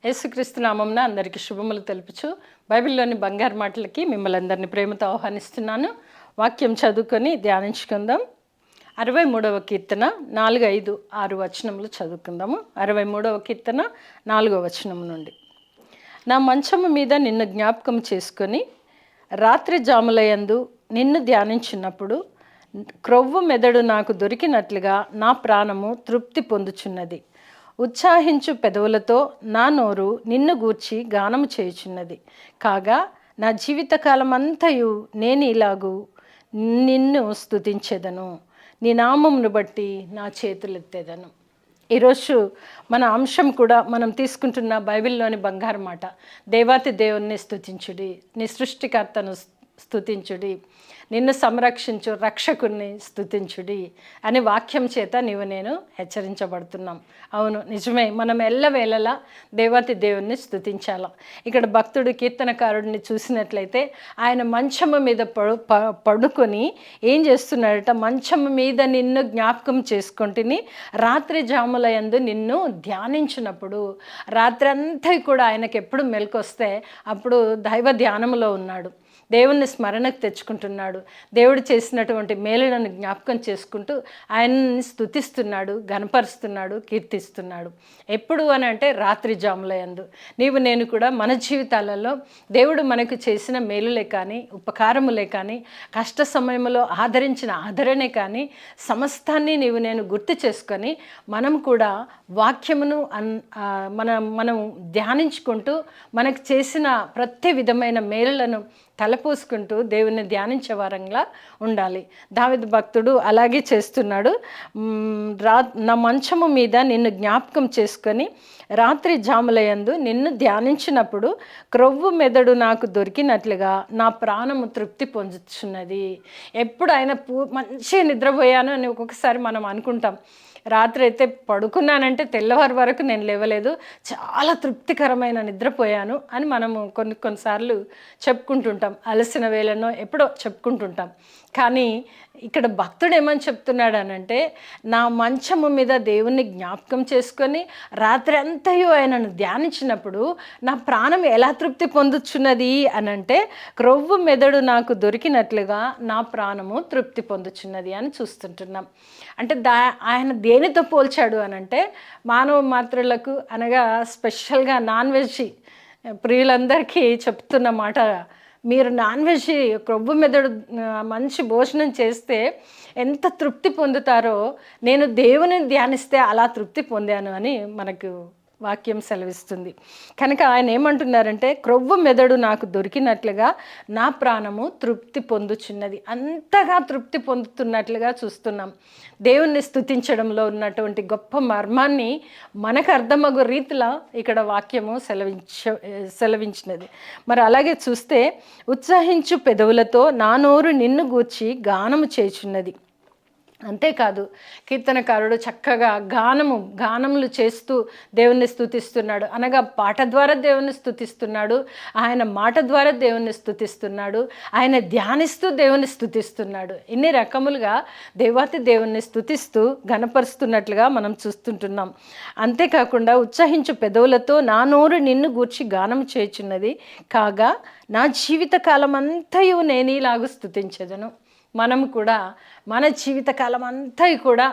యేసుక్రీస్తు నామమున అందరికీ శుభములు తెలుపుచు బైబిల్లోని బంగారు మాటలకి మిమ్మల్ని అందరినీ ప్రేమతో ఆహ్వానిస్తున్నాను. వాక్యం చదువుకొని ధ్యానించుకుందాం. 63వ కీర్తన 4, 5, 6 వచనములు చదువుకుందాము. 63వ కీర్తన 4వ వచనం నుండి. నా మంచము మీద నిన్ను జ్ఞాపకం చేసుకొని రాత్రి జాములయందు నిన్ను ధ్యానించినప్పుడు క్రొవ్వు మెదడు నాకు దొరికినట్లుగా నా ప్రాణము తృప్తి పొందుచున్నది. ఉత్సాహించు పెదవులతో నా నోరు నిన్ను గూర్చి గానము చేయుచున్నది. కాగా నా జీవితకాలమంతయు నేను ఇలాగూ నిన్ను స్తుతించెదను, నీ నామమును బట్టి నా చేతులెత్తేదను. ఈరోజు మన అంశం కూడా మనం తీసుకుంటున్న బైబిల్లోని బంగారు మాట, దేవాతి దేవుణ్ణి స్తుతించుడి, నీ సృష్టికర్తను స్తుతించుడి, నిన్ను సంరక్షించు రక్షకుణ్ణి స్తుతించుడి అని వాక్యం చేత నీవు నేను హెచ్చరించబడుతున్నాం. అవును, నిజమే. మనం ఎల్లవేళలా దేవాతి దేవుణ్ణి స్తుతించాల. ఇక్కడ భక్తుడు కీర్తనకారుడిని చూసినట్లయితే ఆయన మంచము మీద పడుకొని ఏం చేస్తున్నాడట, మంచము మీద నిన్ను జ్ఞాపకం చేసుకుంటుని రాత్రి జాముల యందు నిన్ను ధ్యానించినప్పుడు, రాత్రి అంతా కూడా ఆయనకి ఎప్పుడు మెలకొస్తే అప్పుడు దైవ ధ్యానములో ఉన్నాడు, దేవుణ్ణి స్మరణకు తెచ్చుకుంటున్నాడు, దేవుడు చేసినటువంటి మేలులను జ్ఞాపకం చేసుకుంటూ ఆయన్ని స్తుతిస్తున్నాడు, గణపరుస్తున్నాడు, కీర్తిస్తున్నాడు. ఎప్పుడు అని అంటే రాత్రి జాముల యందు. నీవు నేను కూడా మన జీవితాలలో దేవుడు మనకు చేసిన మేలులే కానీ, ఉపకారములే కానీ, కష్ట సమయంలో ఆదరించిన ఆదరణే కానీ సమస్తాన్ని నీవు నేను గుర్తు చేసుకొని మనం కూడా వాక్యమును మనం ధ్యానించుకుంటూ మనకు చేసిన ప్రతి విధమైన మేలులను తలపోసుకుంటూ దేవుని ధ్యానించే వారంగా ఉండాలి. దావీదు భక్తుడు అలాగే చేస్తున్నాడు. నా మంచము మీద నిన్ను జ్ఞాపకం చేసుకొని రాత్రి జాముల యందు నిన్ను ధ్యానించినప్పుడు క్రొవ్వు మెదడు నాకు దొరికినట్లుగా నా ప్రాణము తృప్తి పొందుతున్నది. ఎప్పుడు ఆయన మంచిగా నిద్రపోయాను అని ఒక్కొక్కసారి మనం అనుకుంటాం. రాత్రి అయితే పడుకున్నానంటే తెల్లవారు వరకు నేను లేవలేదు, చాలా తృప్తికరమైన నిద్రపోయాను అని మనము కొన్నిసార్లు చెప్పుకుంటుంటాం. అలసిన వేళనో ఎప్పుడో చెప్పుకుంటుంటాం. కానీ ఇక్కడ భక్తుడు ఏమని చెప్తున్నాడు అనంటే, నా మంచము మీద దేవుణ్ణి జ్ఞాపకం చేసుకొని రాత్రి అంతయు ఆయనను ధ్యానించినప్పుడు నా ప్రాణం ఎలా తృప్తి పొందుచున్నది అనంటే, క్రొవ్వు మెదడు నాకు దొరికినట్లుగా నా ప్రాణము తృప్తి పొందుచున్నది అని చూస్తుంటున్నాం. అంటే ఆయన దేనితో పోల్చాడు అనంటే, మానవ మాత్రులకు అనగా స్పెషల్గా నాన్ వెజ్ ప్రియులందరికీ చెప్తున్న మాట, మీరు నాన్ వెజ్ క్రొవ్వు మెదడు మంచి భోజనం చేస్తే ఎంత తృప్తి పొందుతారో నేను దేవుని ధ్యానిస్తే అలా తృప్తి పొందాను అని మనకు వాక్యం సెలవిస్తుంది. కనుక ఆయన ఏమంటున్నారంటే, క్రొవ్వు మెదడు నాకు దొరికినట్లుగా నా ప్రాణము తృప్తి పొందుచున్నది. అంతగా తృప్తి పొందుతున్నట్లుగా చూస్తున్నాం. దేవుణ్ణి స్తుతించడంలో ఉన్నటువంటి గొప్ప మర్మాన్ని మనకు అర్థమగు రీతిలో ఇక్కడ వాక్యము సెలవించినది. మరి అలాగే చూస్తే, ఉత్సాహించు పెదవులతో నా నోరు నిన్ను గూర్చి గానము చేయుచున్నది. అంతేకాదు, కీర్తనకారుడు చక్కగా గానములు చేస్తూ దేవుణ్ణి స్తుతిస్తున్నాడు. అనగా పాట ద్వారా దేవుణ్ణి స్తుతిస్తున్నాడు, ఆయన మాట ద్వారా దేవుణ్ణి స్తుతిస్తున్నాడు, ఆయన ధ్యానిస్తూ దేవుణ్ణి స్తుతిస్తున్నాడు. ఇన్ని రకములుగా దేవాతి దేవుణ్ణి స్తుతిస్తూ ఘనపరుస్తున్నట్లుగా మనం చూస్తుంటున్నాం. అంతేకాకుండా ఉత్సాహించు పెదవులతో నా నోరు నిన్ను గూర్చి గానము చేయుచున్నది. కాగా నా జీవితకాలం అంతయు నేను ఇలాగూ స్తుతించెదను. మనం కూడా మన జీవితకాలం అంతా కూడా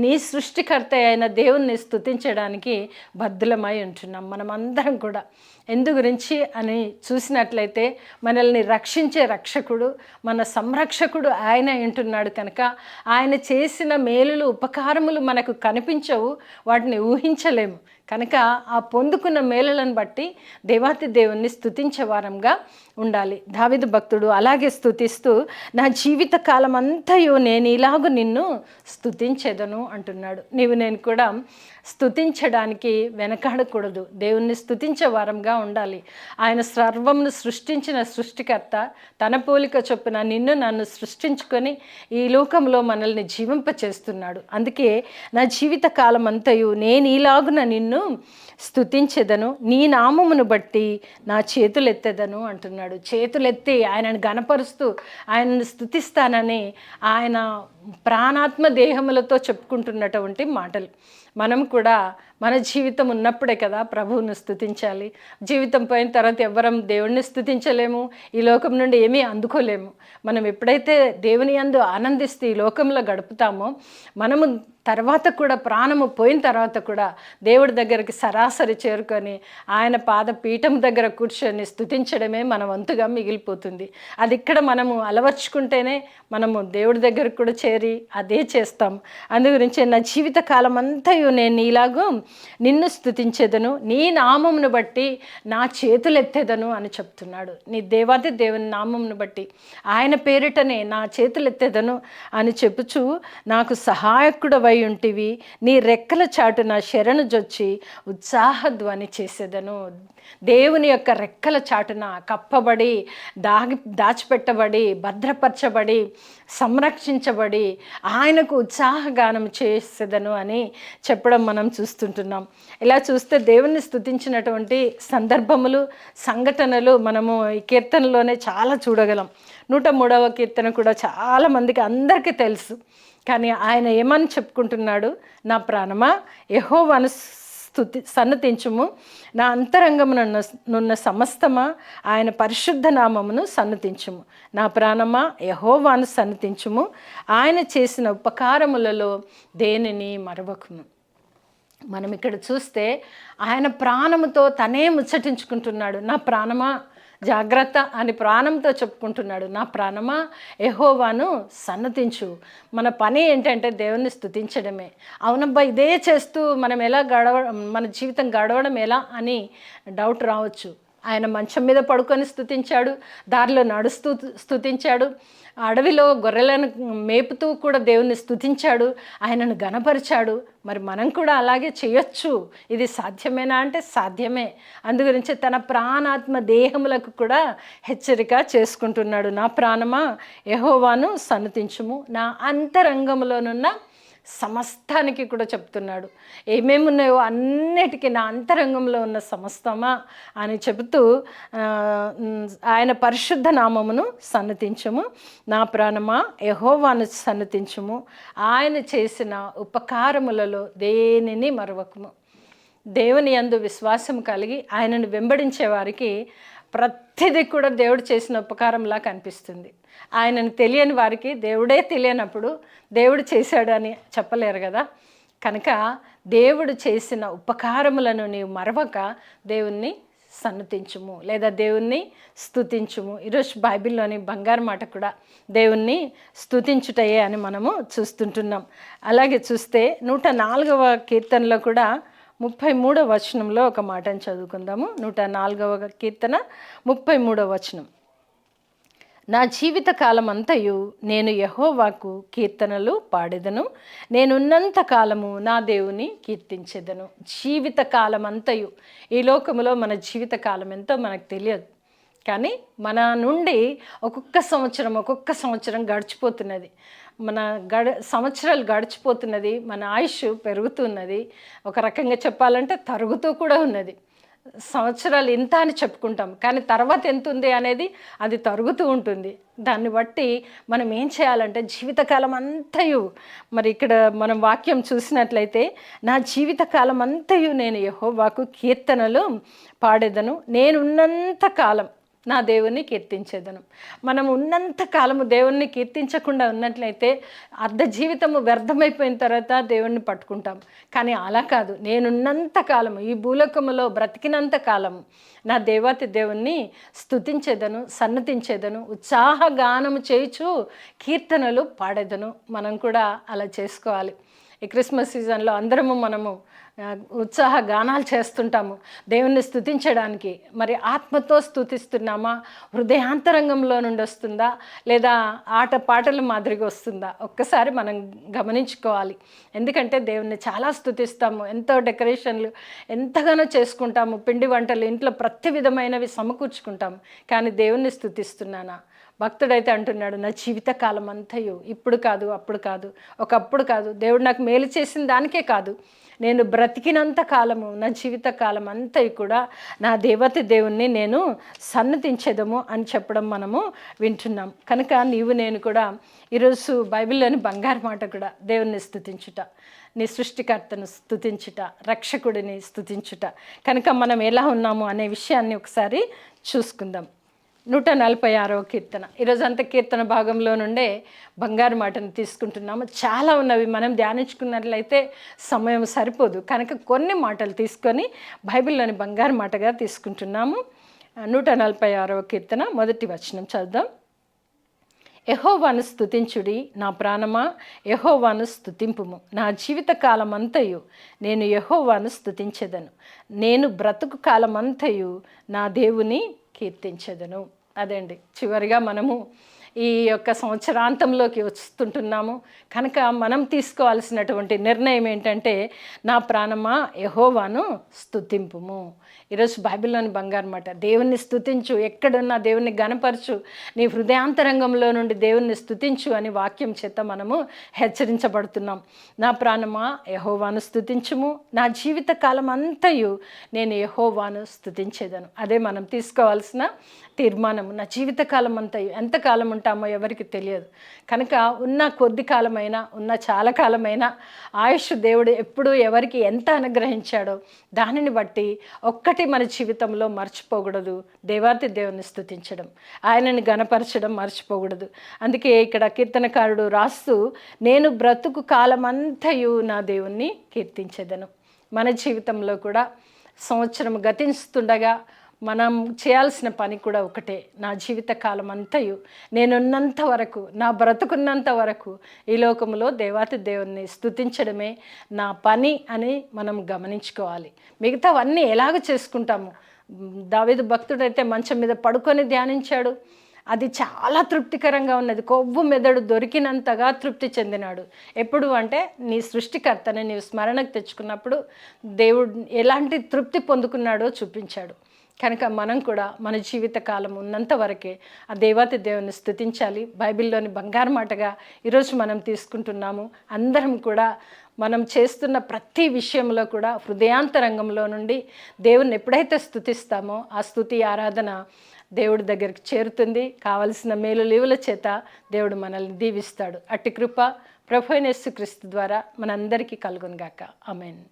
నీ సృష్టికర్త అయిన దేవుణ్ణి స్తుతించడానికి బద్ధులమై ఉంటున్నాం. మనమందరం కూడా ఎందు గురించి అని చూసినట్లయితే, మనల్ని రక్షించే రక్షకుడు, మన సంరక్షకుడు ఆయన ఉంటున్నాడు. కనుక ఆయన చేసిన మేలులు ఉపకారములు మనకు కనిపించవు, వాటిని ఊహించలేము. కనుక ఆ పొందుకున్న మేలులను బట్టి దేవాతి దేవుణ్ణి స్తుతించే వారంగా ఉండాలి. దావీదు భక్తుడు అలాగే స్తుతిస్తూ, నా జీవితకాలం అంతయు నేను ఇలాగూ నిన్ను స్తుతించెదను అంటున్నాడు. నేను కూడా స్తుతించడానికి వెనకాడకూడదు, దేవుణ్ణి స్తుతించే వారంగా ఉండాలి. ఆయన సర్వమును సృష్టించిన సృష్టికర్త తన పోలిక చొప్పున నిన్ను నన్ను సృష్టించుకొని ఈ లోకంలో మనల్ని జీవింపచేస్తున్నాడు. అందుకే నా జీవితకాలం అంతయు నేను ఇలాగున నిన్ను స్తుతించెదను, నీ నామమును బట్టి నా చేతులెత్తెదను అంటున్నాడు. చేతులెత్తి ఆయనను గణపరుస్తూ ఆయనను స్తుతిస్తానని ఆయన ప్రాణాత్మ దేహములతో చెప్పుకుంటున్నటువంటి మాటలు. మనం కూడా మన జీవితం ఉన్నప్పుడే కదా ప్రభువును స్తుతించాలి. జీవితం పోయిన తర్వాత ఎవ్వరం దేవుణ్ణి స్తుతించలేము, ఈ లోకం నుండి ఏమీ అందుకోలేము. మనం ఎప్పుడైతే దేవుని యందు ఆనందిస్తూ ఈ లోకంలో గడుపుతామో, మనము తర్వాత కూడా ప్రాణము పోయిన తర్వాత కూడా దేవుడి దగ్గరికి సరాసరి చేరుకొని ఆయన పాదపీఠం దగ్గర కూర్చొని స్తుతించడమే మన వంతుగా మిగిలిపోతుంది. అది ఇక్కడ మనము అలవర్చుకుంటేనే మనము దేవుడి దగ్గరకు కూడా చేరి అదే చేస్తాం. అందు గురించి నా జీవిత కాలం అంతయు నేను ఇలాగూ నిన్ను స్తుతించేదను, నీ నామమును బట్టి నా చేతులెత్తేదను అని చెప్తున్నాడు. నీ దేవాది దేవుని నామమును బట్టి ఆయన పేరిటనే నా చేతులెత్తేదను అని చెప్పుచు, నాకు సహాయకుడవై ఉంటివి, నీ రెక్కల చాటున శరణు జొచ్చి ఉత్సాహధ్వని చేసేదను. దేవుని యొక్క రెక్కల చాటున కప్పబడి, దాచిపెట్టబడి, భద్రపరచబడి, సంరక్షించబడి ఆయనకు ఉత్సాహగానం చేసేదను అని చెప్పడం మనం చూస్తుంటున్నాం. ఇలా చూస్తే దేవుణ్ణి స్తుతించినటువంటి సందర్భములు, సంఘటనలు మనము ఈ కీర్తనలోనే చాలా చూడగలం. 103వ కీర్తన కూడా చాలామందికి అందరికీ తెలుసు. కానీ ఆయన ఏమని చెప్పుకుంటున్నాడు? నా ప్రాణమా యెహోవాను సన్నతించుము, నా అంతరంగమునున్న సమస్తమా ఆయన పరిశుద్ధ నామమును సన్నతించుము. నా ప్రాణమా యెహోవాను సన్నతించుము, ఆయన చేసిన ఉపకారములలో దేనిని మరవకుము. మనం ఇక్కడ చూస్తే ఆయన ప్రాణముతో తనే ముచ్చటించుకుంటున్నాడు. నా ప్రాణమా జాగ్రత్త అని ప్రాణంతో చెప్పుకుంటున్నాడు. నా ప్రాణమా యెహోవాను సన్నతించు. మన పని ఏంటంటే దేవుణ్ణి స్తుతించడమే. అవునబ్బా, ఇదే చేస్తూ మనం ఎలా మన జీవితం గడవడం ఎలా అని డౌట్ రావచ్చు. ఆయన మంచం మీద పడుకొని స్తుతించాడు, దారిలో నడుస్తూ స్తుతించాడు, అడవిలో గొర్రెలను మేపుతూ కూడా దేవుణ్ణి స్తుతించాడు, ఆయనను గణపరిచాడు. మరి మనం కూడా అలాగే చేయొచ్చు. ఇది సాధ్యమేనా అంటే సాధ్యమే. అందుగురించి తన ప్రాణాత్మ దేహములకు కూడా హెచ్చరిక చేసుకుంటున్నాడు. నా ప్రాణమా యెహోవాను సన్నతించుము, నా అంతరంగంలోనున్న సమస్తానికి కూడా చెప్తున్నాడు. ఏమేమి ఉన్నాయో అన్నిటికీ నా అంతరంగంలో ఉన్న సమస్తమా అని చెబుతూ ఆయన పరిశుద్ధ నామమును సన్నతించుము. నా ప్రాణమా యెహోవాను సన్నతించుము, ఆయన చేసిన ఉపకారములలో దేనిని మరవకుము. దేవుని యందు విశ్వాసం కలిగి ఆయనను వెంబడించే వారికి ప్రతిదీ కూడా దేవుడు చేసిన ఉపకారంలా కనిపిస్తుంది. ఆయనను తెలియని వారికి దేవుడే తెలియనప్పుడు దేవుడు చేశాడు అని చెప్పలేరు కదా. కనుక దేవుడు చేసిన ఉపకారములను నీవు మరవక దేవుణ్ణి సన్నతించుము లేదా దేవుణ్ణి స్తుతించుము. ఈరోజు బైబిల్లోని బంగారు మాట కూడా దేవుణ్ణి స్తుతించుటయే అని మనము చూస్తుంటున్నాం. అలాగే చూస్తే 104వ కీర్తనలో కూడా 33వ వచనంలో ఒక మాటను చదువుకుందాము. 104వ కీర్తన 33వ వచనం. నా జీవిత కాలం అంతయు నేను యెహోవాకు కీర్తనలు పాడెదను, నేనున్నంత కాలము నా దేవుని కీర్తించెదను. జీవిత కాలం అంతయు, ఈ లోకములో మన జీవిత కాలం ఎంతో మనకు తెలియదు. కానీ మన నుండి ఒక్కొక్క సంవత్సరం గడిచిపోతున్నది. మన సంవత్సరాలు గడిచిపోతున్నది, మన ఆయుష్ పెరుగుతున్నది. ఒక రకంగా చెప్పాలంటే తరుగుతూ కూడా ఉన్నది. సంవత్సరాలు ఇంత అని చెప్పుకుంటాం, కానీ తర్వాత ఎంత ఉంది అనేది అది తరుగుతూ ఉంటుంది. దాన్ని బట్టి మనం ఏం చేయాలంటే జీవితకాలం అంతయు, మరి ఇక్కడ మనం వాక్యం చూసినట్లయితే నా జీవితకాలం అంతయు నేను యెహోవాకు కీర్తనలు పాడేదను, నేనున్నంత కాలం నా దేవుణ్ణి కీర్తించేదను. మనం ఉన్నంత కాలము దేవుణ్ణి కీర్తించకుండా ఉన్నట్లయితే అర్ధ జీవితము వ్యర్థమైపోయిన తర్వాత దేవుణ్ణి పట్టుకుంటాం. కానీ అలా కాదు, నేనున్నంత కాలము, ఈ భూలోకములో బ్రతికినంత కాలము నా దేవాతి దేవుణ్ణి స్తుతించేదను, సన్నతించేదను, ఉత్సాహగానము చేయుచు కీర్తనలు పాడేదను. మనం కూడా అలా చేసుకోవాలి. ఈ క్రిస్మస్ సీజన్లో మనము ఉత్సాహ గానాలు చేస్తుంటాము దేవుణ్ణి స్తుతించడానికి. మరి ఆత్మతో స్తుతిస్తున్నామా, హృదయాంతరంగంలో నుండి వస్తుందా, లేదా ఆట పాటల మాదిరిగా వస్తుందా? ఒక్కసారి మనం గమనించుకోవాలి. ఎందుకంటే దేవుణ్ణి చాలా స్తుతిస్తాము, ఎంతో డెకరేషన్లు ఎంతగానో చేసుకుంటాము, పిండి వంటలు ఇంట్లో ప్రతి విధమైనవి సమకూర్చుకుంటాము. కానీ దేవుణ్ణి స్తుతిస్తున్నానా? భక్తుడైతే అంటున్నాడు, నా జీవితకాలం అంతయు, ఇప్పుడు కాదు అప్పుడు కాదు, ఒకప్పుడు కాదు, దేవుడు నాకు మేలు చేసిన దానికే కాదు, నేను బ్రతికినంత కాలము, నా జీవిత కాలం అంతా కూడా నా దేవత దేవుణ్ణి నేను సన్నతించేదము అని చెప్పడం మనము వింటున్నాం. కనుక నీవు నేను కూడా ఈరోజు బైబిల్లోని బంగారు మాట కూడా దేవుణ్ణి స్తుతించుట, నీ సృష్టికర్తను స్తుతించుట, రక్షకుడిని స్తుతించుట. కనుక మనం ఎలా ఉన్నాము అనే విషయాన్ని ఒకసారి చూసుకుందాం. 146వ కీర్తన. ఈరోజు అంత కీర్తన భాగంలో నుండే బంగారు మాటను తీసుకుంటున్నాము. చాలా ఉన్నవి, మనం ధ్యానించుకున్నట్లయితే సమయం సరిపోదు. కనుక కొన్ని మాటలు తీసుకొని బైబిల్లోని బంగారు మాటగా తీసుకుంటున్నాము. 146వ కీర్తన మొదటి వచనం చదువుదాం. యెహోవాను స్తుతించుడి నా ప్రాణమా, యెహోవాను స్తుతింపుము. నా జీవిత కాలమంతయు నేను యెహోవాను స్తుతించెదను. నేను బ్రతుకు కాలమంతయు నా దేవుని కీర్తించెదను. అదండి, చివరిగా మనము ఈ యొక్క సంవత్సరాంతంలోకి వస్తుంటున్నాము. కనుక మనం తీసుకోవాల్సినటువంటి నిర్ణయం ఏంటంటే, నా ప్రాణమా యెహోవాను స్తుతింపుము. ఈరోజు బైబిల్లోని బంగారు మాట, దేవుణ్ణి స్తుతించు, ఎక్కడున్నా దేవుణ్ణి గణపరచు, నీ హృదయాంతరంగంలో నుండి దేవుణ్ణి స్తుతించు అని వాక్యం చేత మనము హెచ్చరించబడుతున్నాం. నా ప్రాణమా యెహోవాను స్తుతించుము, నా జీవిత కాలం అంతయు నేను యెహోవాను స్తుతించేదను. అదే మనం తీసుకోవాల్సిన తీర్మానం. నా జీవితకాలం అంతయు, ఎంతకాలం ఉంటామో ఎవరికి తెలియదు. కనుక ఉన్న కొద్ది కాలమైనా, ఉన్న చాలా కాలమైనా ఆయుష్ దేవుడు ఎప్పుడు ఎవరికి ఎంత అనుగ్రహించాడో దానిని బట్టి ఒక్కటి మన జీవితంలో మర్చిపోకూడదు, దేవాతి దేవుని స్తుతించడం, ఆయనని గణపరచడం మర్చిపోకూడదు. అందుకే ఇక్కడ కీర్తనకారుడు రాస్తూ, నేను బ్రతుకు కాలమంతయు నా దేవుణ్ణి కీర్తించేదను. మన జీవితంలో కూడా సంవత్సరం గతిస్తుండగా మనం చేయాల్సిన పని కూడా ఒకటే. నా జీవిత కాలం అంతయు నేనున్నంత వరకు, నా బ్రతుకున్నంత వరకు ఈ లోకంలో దేవాతి దేవుణ్ణి స్తుతించడమే నా పని అని మనం గమనించుకోవాలి. మిగతావన్నీ ఎలాగ చేసుకుంటాము. దావీదు భక్తుడైతే మంచం మీద పడుకొని ధ్యానించాడు, అది చాలా తృప్తికరంగా ఉన్నది. కొవ్వు మెదడు దొరికినంతగా తృప్తి చెందినాడు. ఎప్పుడు అంటే నీ సృష్టికర్తని నీవు స్మరణకు తెచ్చుకున్నప్పుడు దేవుడు ఎలాంటి తృప్తి పొందుకున్నాడో చూపించాడు. కనుక మనం కూడా మన జీవిత కాలం ఉన్నంత వరకే ఆ దేవాతి దేవుని స్తుతించాలి. బైబిల్లోని బంగారు మాటగా ఈరోజు మనం తీసుకుంటున్నాము. అందరం కూడా మనం చేస్తున్న ప్రతి విషయంలో కూడా హృదయాంతరంగంలో నుండి దేవుని ఎప్పుడైతే స్తుతిస్తామో ఆ స్తుతి ఆరాధన దేవుడి దగ్గరికి చేరుతుంది. కావలసిన మేలు లీవుల చేత దేవుడు మనల్ని దీవిస్తాడు. అట్టి కృప ప్రభువైన యేసుక్రీస్తు ద్వారా మనందరికీ కలుగును గాక. ఆమేన్.